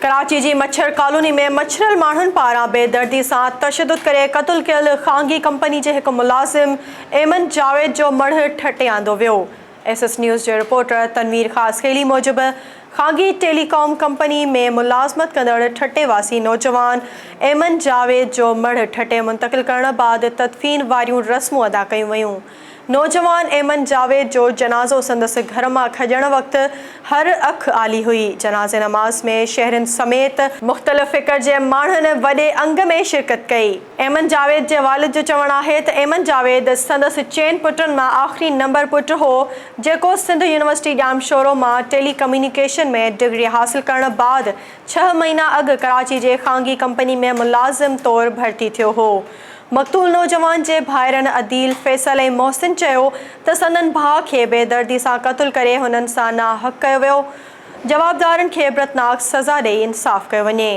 कराची जी मच्छर कॉलोनी में मच्छरल माण्हुनि पारां बेदर्दी सां तशद्दुद करे क़त्ल कयल ख़ांगी कंपनी जे हिकु मुलाज़िम एमन जावेद जो मढ़ ठटे आंदो वियो। SS न्यूज़ जे रिपोर्टर तनवीर ख़ासखेली मूजिबि ख़ांगी टेलीकॉम कंपनी में मुलाज़मत कंदड़ ठटे वासी नौजवान एमन जावेद जो मढ़ ठटे मुंतक़िल करण बाद तदफ़ीन वारियूं रस्मूं अदा कयूं वयूं। नौजवान एमन जावेद जो जनाज़ो संदसि घर मां खॼण वक़्तु हर अख आली हुई। जनाज़े नमाज़ में शहरनि समेत मुख़्तलिफ़ फ़िक्र जे माण्हुनि वॾे अंग में शिरकत कई। एमन जावेद जे वालिद जो चवणु आहे त एमन जावेद संदसि 4 पुटनि मां आख़िरी नंबर पुटु हो, जेको सिंध यूनिवर्सिटी ॼामशोरो मां टेलीकम्युनिकेशन में डिग्री हासिल करण बाद 6 महीना अॻु कराची जे ख़ांगी कंपनी में मुलाज़िम तौरु भर्ती थियो हो। मक़तूल नौजवान जे भाइरनि अदील, फैसल ऐं मोहसिन चयो त संदनि भाउ खे बेदर्दी सां क़त्ल करे हुननि सां नाहक़ कयो वियो। जवाबदारनि खे इबरतनाक सज़ा ॾेई इंसाफ़ कयो वञे।